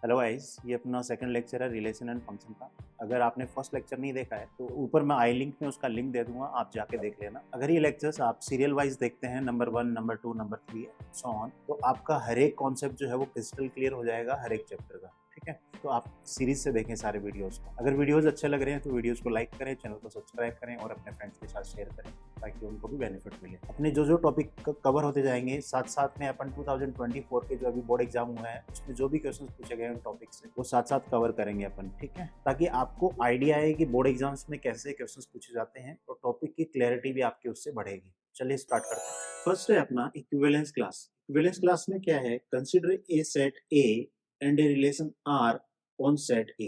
Hello guys, ये अपना second lecture है रिलेशन एंड फंक्शन का। अगर आपने फर्स्ट लेक्चर नहीं देखा है तो ऊपर मैं आई लिंक में उसका लिंक दे दूंगा, आप जाके देख लेना। अगर ये लेक्चर्स आप सीरियल वाइज देखते हैं, number 1, number 2, number 3 so on, तो आपका हर एक कॉन्सेप्ट जो है वो क्रिस्टल क्लियर हो जाएगा हर एक चैप्टर का। ठीक है, तो आप सीरीज से देखें सारे वीडियोस को। अगर वीडियोस अच्छे लग रहे हैं तो वीडियोस को लाइक करें, चैनल को सब्सक्राइब करें और अपने फ्रेंड्स के साथ शेयर करें ताकि उनको भी बेनिफिट मिले। अपने जो जो टॉपिक कवर होते जाएंगे, साथ साथ में अपन 2024 के जो अभी बोर्ड एग्जाम हुआ है उसमें जो भी क्वेश्चन पूछे गए उन टॉपिक से वो साथ साथ कवर करेंगे अपन। ठीक है, ताकि आपको आइडिया आए कि बोर्ड एग्जाम्स में कैसे क्वेश्चन पूछे जाते हैं और टॉपिक की क्लैरिटी भी आपकी उससे बढ़ेगी। चलिए स्टार्ट करते हैं। फर्स्ट है अपना इक्विवेलेंस क्लास। इक्विवेलेंस क्लास में क्या है, consider a set A and a relation R on set A.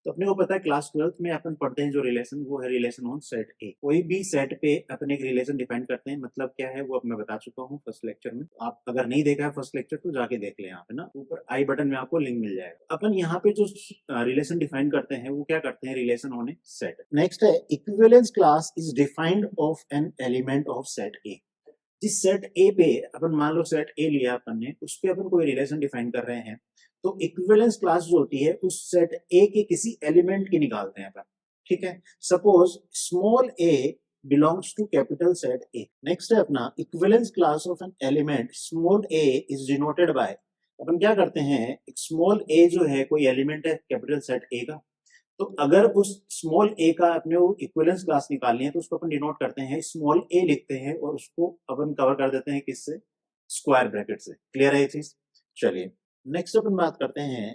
तो अपने को पता है क्लास 12th में अपन पढ़ते हैं जो रिलेशन, वो है रिलेशन ऑन सेट ए। कोई भी सेट पे अपन एक रिलेशन डिफाइन करते हैं, मतलब क्या है वो अब मैं बता चुका हूँ फर्स्ट लेक्चर में। आप अगर नहीं देखा है फर्स्ट लेक्चर तो जाके देख ले, यहाँ पे ना ऊपर आई बटन में आपको लिंक मिल जाएगा। अपन यहाँ पे जो रिलेशन डिफाइन करते हैं वो क्या करते हैं, relation on a set. Next है equivalence class is defined of an element of set A. जिस सेट ए पे अपन मान लो सेट ए लिया अपन ने, उस पे अपन कोई रिलेशन डिफाइन कर रहे हैं, तो इक्विवेलेंस क्लास जो होती है उस सेट ए के किसी एलिमेंट की निकालते हैं अपन। ठीक है, suppose small a belongs to capital set A. Next है अपना equivalence class of an element small a is denoted by. अपन क्या करते हैं, स्मॉल ए जो है कोई एलिमेंट है कैपिटल सेट ए का, तो अगर उस स्मॉल ए का अपने वो इक्विवेलेंस क्लास निकालनी है तो उसको अपन डिनोट करते हैं, स्मॉल ए लिखते हैं और उसको अपन कवर कर देते हैं किससे, स्क्वायर ब्रैकेट से। क्लियर है ये चीज। चलिए नेक्स्ट अपन बात करते हैं,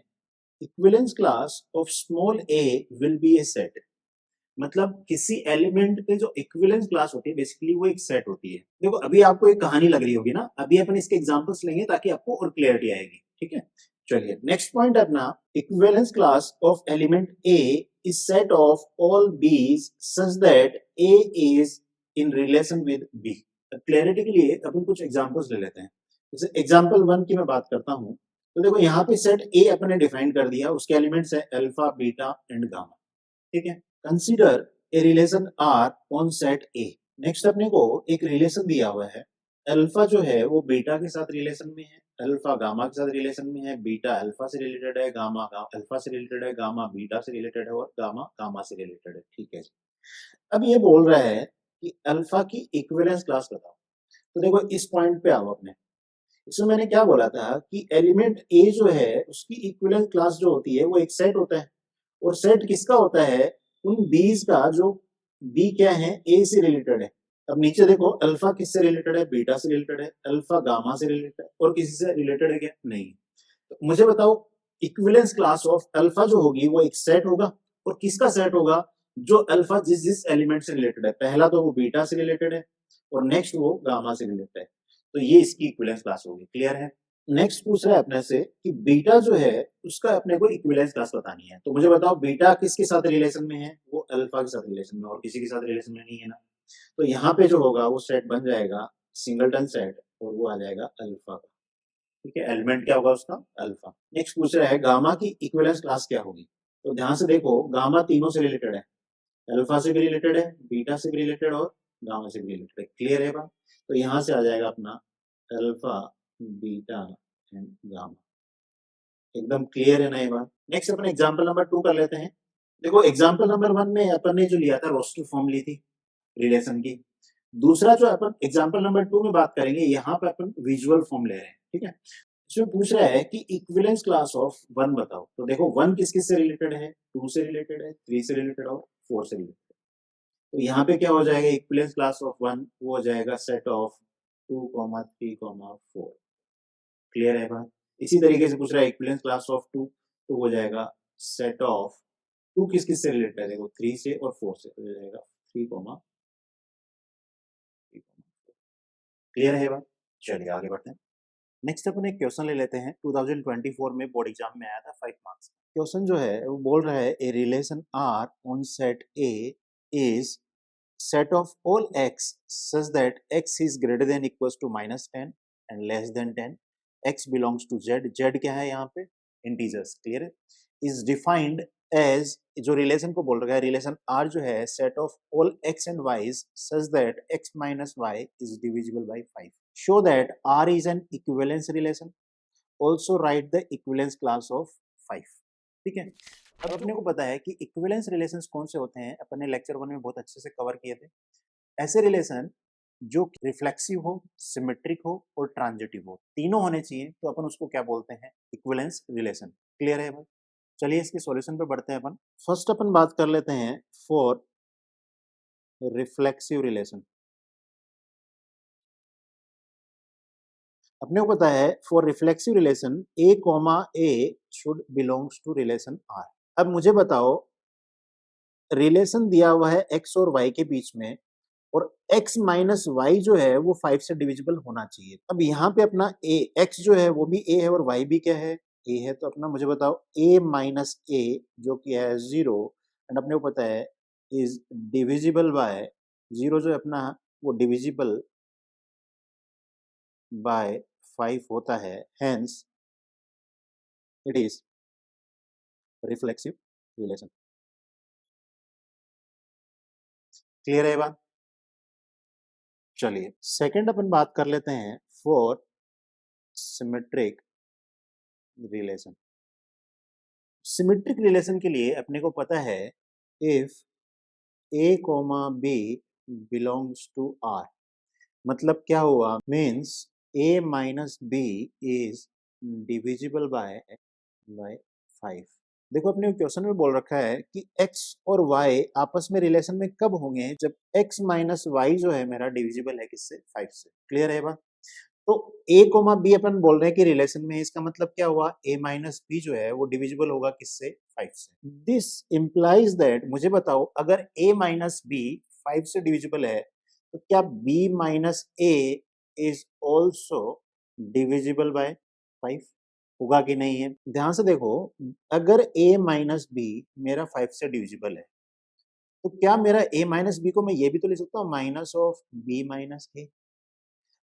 equivalence class of small A will be A set. मतलब किसी एलिमेंट पे जो इक्विवेलेंस क्लास होती है बेसिकली वो एक सेट होती है। देखो अभी आपको एक कहानी लग रही होगी ना, अभी अपन इसके एग्जांपल्स लेंगे ताकि आपको और क्लियरिटी आएगी। ठीक है, चलिए नेक्स्ट पॉइंट अपना, equivalence class of element a is set of all b's such that a is in relation with b. Clarity के लिए अपन कुछ एग्जांपल्स ले लेते हैं। जैसे एग्जांपल 1 की मैं बात करता हूं, तो देखो यहाँ पे सेट ए अपन ने डिफाइन कर दिया, उसके एलिमेंट्स है अल्फा, बीटा एंड गामा। ठीक है, consider a relation R on set A. Next अपने को एक रिलेशन दिया हुआ है, अल्फा जो है वो बीटा के साथ रिलेशन में है, अल्फा गामा के साथ रिलेशन में है, बीटा अल्फा से रिलेटेड है, गामा अल्फा से रिलेटेड है, गामा बीटा से रिलेटेड है और गामा गामा से रिलेटेड है। ठीक है, अब ये बोल रहा है कि अल्फा की इक्विवेलेंस क्लास बताओ। तो देखो इस पॉइंट पे आओ अपने, इसमें मैंने क्या बोला था कि एलिमेंट ए जो है उसकी इक्विवेलेंस क्लास जो होती है वो एक सेट होता है, और सेट किसका होता है, उन बीज का जो बी क्या है, ए से रिलेटेड है। अब नीचे देखो अल्फा किससे रिलेटेड है, बीटा से रिलेटेड है, अल्फा गामा से रिलेटेड है और किसी से रिलेटेड है क्या, नहीं। तो मुझे बताओ इक्विवेलेंस क्लास ऑफ अल्फा जो होगी वो एक सेट होगा, और किसका सेट होगा, जो अल्फा जिस जिस एलिमेंट से रिलेटेड है। पहला तो वो बीटा से रिलेटेड है और नेक्स्ट वो गामा से रिलेटेड है, तो ये इसकी इक्विवेलेंस क्लास होगी। क्लियर है। नेक्स्ट पूछ रहा है अपने से कि बीटा जो है उसका अपने को इक्विवेलेंस क्लास बतानी है। तो मुझे बताओ बीटा किसके साथ रिलेशन में है, वो अल्फा के साथ रिलेशन में, और किसी के साथ रिलेशन में नहीं है ना। तो यहाँ पे जो होगा वो सेट बन जाएगा सिंगलटन सेट, और वो आ जाएगा अल्फा का। ठीक है, एलिमेंट क्या होगा उसका, अल्फा। नेक्स्ट पूछ रहा है गामा की इक्विवेलेंस क्लास क्या होगी। तो ध्यान से देखो गामा तीनों से रिलेटेड है, अल्फा से भी रिलेटेड है, बीटा से भी रिलेटेड और गामा से भी रिलेटेड है। क्लियर है बात। तो यहाँ से आ जाएगा अपना अल्फा, बीटा एंड गामा। एकदम क्लियर है ना ये बात। नेक्स्ट अपन एग्जांपल नंबर 2 कर लेते हैं। देखो एग्जांपल नंबर 1 में अपन ने जो लिया था रोस्टर फॉर्म ली थी रिलेशन की। दूसरा जो अपन एग्जांपल नंबर 2 में बात करेंगे, यहाँ पे अपन विजुअल फॉर्म ले रहे हैं। ठीक है, इसमें पूछ रहा है कि इक्विवेलेंस क्लास ऑफ 1 बताओ। तो देखो 1 किस किस से रिलेटेड है, 2 से रिलेटेड है, 3 से रिलेटेड और 4 से रिलेटेड। तो यहाँ पे क्या हो जाएगा, इक्विवेलेंस क्लास ऑफ 1 वो हो जाएगा सेट ऑफ 2, 3, 4। क्लियर है बात। इसी तरीके से पूछ रहा है इक्विवेलेंस क्लास ऑफ 2, तो हो जाएगा सेट ऑफ 2 किस किस से रिलेटेड है, देखो 3 से और 4 से, तो हो जाएगा 3, 3। क्लियर है बात। चलिए आगे बढ़ते हैं। नेक्स्ट अपन एक क्वेश्चन ले लेते हैं, 2024 में बोर्ड एग्जाम में आया था 5 मार्क्स। क्वेश्चन जो है वो बोल रहा है a relation R on set A is set of all x such that x is greater than equals to -10 and less than 10, x belongs to z, z क्या है यहाँ पे, इंटीजर्स। क्लियर है। इज डिफाइंड एज, जो relation को बोल रहा है, रिलेशन r जो है set of all x and y such that x minus y is divisible by 5. Show that r is an equivalence relation. Also write the equivalence class of 5। ठीक है, अब अपने को पता है कि इक्विवेलेंस रिलेशंस कौन से होते हैं, अपन ने लेक्चर 1 में बहुत अच्छे से कवर किए थे। ऐसे रिलेशन जो रिफ्लेक्सिव हो, सिमेट्रिक हो और ट्रांजिटिव हो, तीनों होने चाहिए, तो अपन उसको क्या बोलते हैं, इक्विवेलेंस रिलेशन। क्लियर है भाई? चलिए इसके सॉल्यूशन पे बढ़ते हैं अपन। फर्स्ट अपन बात कर लेते हैं फॉर रिफ्लेक्सिव रिलेशन। अपने को पता है for reflexive relation A comma A should belongs to relation R. अब मुझे बताओ, रिलेशन दिया हुआ है एक्स और वाई के बीच में, और x माइनस वाई जो है वो 5 से डिविजिबल होना चाहिए। अब यहाँ पे अपना a x जो है वो भी a है और y भी क्या है, a है। तो अपना मुझे बताओ a माइनस a जो कि है 0, एंड अपने को पता है इज डिविजिबल बाय 0 जो है अपना वो डिविजिबल बाय 5 होता है, hence it is reflexive relation. Clear है बात? चलिए सेकंड अपन बात कर लेते हैं for symmetric relation. Symmetric relation के लिए अपने को पता है if A comma B belongs to R, मतलब क्या हुआ, means A minus B is divisible by 5। देखो अपने क्वेश्चन में बोल रखा है कि x और y आपस में रिलेशन में कब होंगे, जब x माइनस वाई जो है मेरा डिविजिबल है किससे, 5 से। क्लियर है बात? तो a कोमा बी अपन बोल रहे हैं कि रिलेशन में, इसका मतलब क्या हुआ, a माइनस बी जो है वो डिविजिबल होगा किससे, 5 से। दिस इंप्लाइज दैट, मुझे बताओ अगर a माइनस बी 5 से डिविजिबल है, तो क्या b minus a is also divisible by 5? होगा कि नहीं है? ध्यान से देखो, अगर a माइनस बी मेरा 5 से डिविजिबल है, तो क्या मेरा a माइनस बी को मैं ये भी तो लिख सकता हूँ minus of b minus a।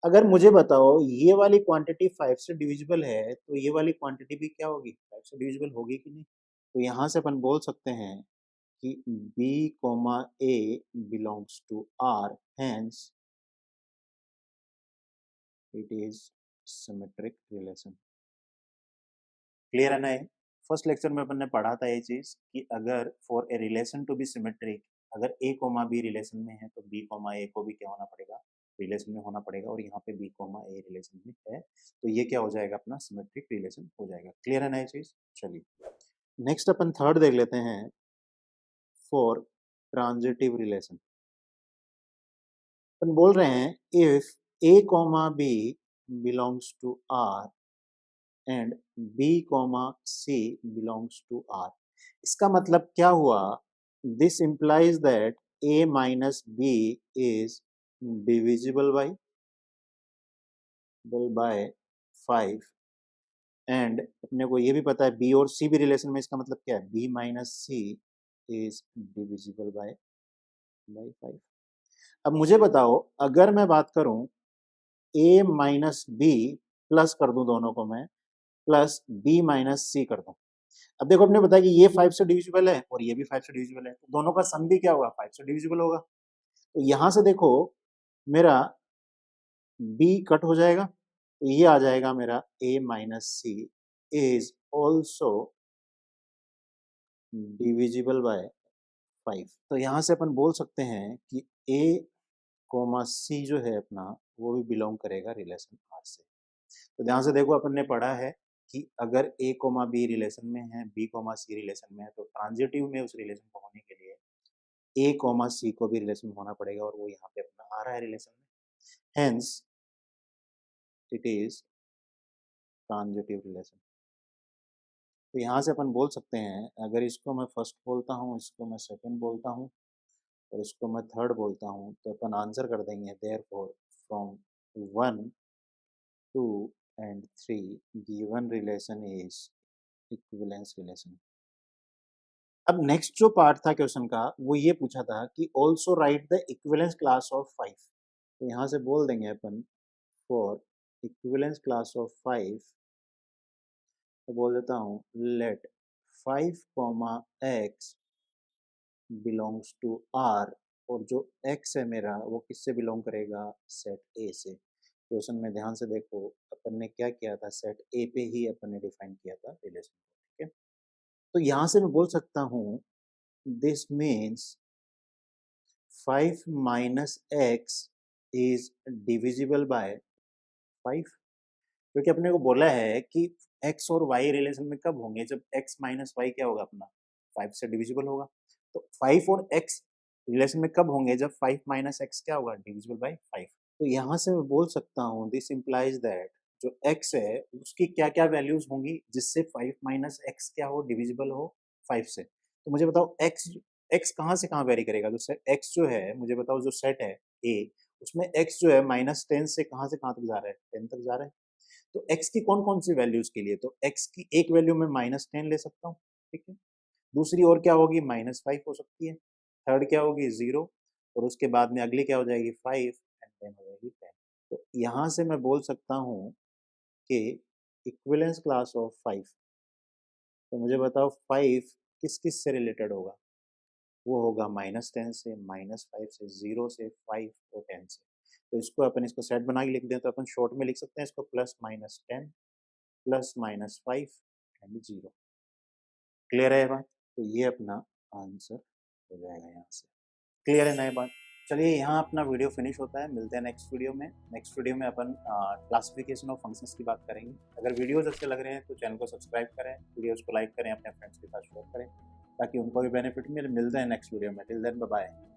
अगर मुझे बताओ ये वाली क्वांटिटी 5 से डिविजिबल है, तो ये वाली क्वांटिटी भी क्या होगी, 5 से डिविजिबल होगी कि नहीं? तो यहाँ से अपन बोल सकते हैं कि b comma a belongs to r, hence it is symmetric relation. Clear है ना? ये फर्स्ट लेक्चर में अपन ने पढ़ा था ये चीज कि अगर for a relation to be symmetric, अगर a कोमा b रिलेशन में है तो b कोमा a को भी क्या होना पड़ेगा, रिलेशन में होना पड़ेगा, और यहाँ पे b कोमा a रिलेशन में है, तो ये क्या हो जाएगा, अपना सिमेट्रिक रिलेशन हो जाएगा। क्लियर है ना ये चीज? चलिए नेक्स्ट अपन थर्ड देख लेते हैं फॉर ट्रांजिटिव रिलेशन। अपन बोल रहे हैं if a comma b belongs to r and b comma c belongs to r। इसका मतलब क्या हुआ, this implies that a minus b is divisible by 5, and अपने को ये भी पता है b और c भी रिलेशन में, इसका मतलब क्या है, b minus c is divisible by 5। अब मुझे बताओ, अगर मैं बात करूं a माइनस b प्लस कर दूं दोनों को मैं, प्लस b माइनस c कर दूं। अब देखो अपने बताया कि ये 5 से डिविजिबल है और ये भी 5 से डिविजिबल है, तो दोनों का सम भी क्या होगा, 5 से डिविजिबल होगा। तो यहां से देखो मेरा b कट हो जाएगा, तो ये आ जाएगा मेरा a minus C is also divisible by 5। तो यहां से अपन बोल सकते हैं कि a कोमा सी जो है अपना, वो भी बिलोंग करेगा रिलेशन आर से। तो ध्यान से देखो, अपन ने पढ़ा है कि अगर a कोमा बी रिलेशन में है, b कोमा सी रिलेशन में है, तो ट्रांजिटिव में उस रिलेशन को होने के लिए a कोमा सी को भी रिलेशन में होना पड़ेगा, और वो यहाँ पे अपना आ रहा है रिलेशन में, hence it is transitive relation. तो यहाँ से अपन बोल सकते हैं, अगर इसको मैं फर्स्ट बोलता हूँ, इसको मैं सेकंड बोलता हूँ और इसको मैं थर्ड बोलता हूँ, तो अपन आंसर कर देंगे therefore from 1 2 and 3 given relation is equivalence relation. अब नेक्स्ट जो पार्ट था क्वेश्चन का, वो ये पूछा था कि also write the equivalence class of 5। तो यहाँ से बोल देंगे अपन फॉर इक्विवेलेंस क्लास ऑफ 5, तो बोल देता हूँ let 5 comma X belongs to R, और जो x है मेरा वो किससे बिलोंग करेगा, सेट ए से। क्वेश्चन में ध्यान से देखो, अपन ने क्या किया था, सेट ए पे ही अपन ने डिफाइन किया था रिलेशन। ठीक है, तो यहाँ से मैं बोल सकता हूँ this means 5 minus x is divisible by 5, क्योंकि अपने को बोला है कि x और y रिलेशन में कब होंगे, जब x माइनस वाई क्या होगा अपना 5 से डिविजिबल होगा। तो 5 और x रिलेशन में कब होंगे, जब 5 माइनस एक्स क्या होगा डिविजिबल बाय 5। तो यहाँ से मैं बोल सकता हूँ दिस इम्प्लाइज दैट जो x है उसकी क्या क्या वैल्यूज होंगी जिससे 5 माइनस एक्स क्या हो डिविजिबल हो 5 से। तो मुझे बताओ x कहाँ से कहाँ वेरी करेगा, जो सेट x जो है मुझे बताओ, जो सेट है a उसमें x जो है -10 से कहाँ तक जा रहा है, 10 तक जा रहा है। तो x की कौन कौन सी वैल्यूज के लिए, तो x की एक वैल्यू में -10 ले सकता हूँ, ठीक है। दूसरी और क्या होगी -5 हो सकती है, थर्ड क्या होगी 0, और उसके बाद में अगली क्या हो जाएगी 5 एंड देन हो जाएगी 10। तो यहाँ से मैं बोल सकता हूँ कि इक्विवेलेंस क्लास ऑफ 5, तो मुझे बताओ 5 किस किस से रिलेटेड होगा, वो होगा -10 से, -5 से, 0 से, 5 और 10 से। तो इसको अपन इसको सेट बना के लिख दें तो अपन शॉर्ट में लिख सकते हैं इसको +-10 +-5 एंड 0। क्लियर है ये बात? तो ये अपना आंसर हो जाएगा यहाँ से। क्लियर है ना ये बात? चलिए यहाँ अपना वीडियो फिनिश होता है, मिलते हैं नेक्स्ट वीडियो में। नेक्स्ट वीडियो में अपन क्लासिफिकेशन ऑफ फंक्शंस की बात करेंगे। अगर वीडियोस अच्छे लग रहे हैं तो चैनल को सब्सक्राइब करें, वीडियोस को लाइक करें, अपने फ्रेंड्स के साथ शेयर करें ताकि उनको भी बेनिफिट मिले। मिलते हैं नेक्स्ट वीडियो में, टिल देन बाय बाय।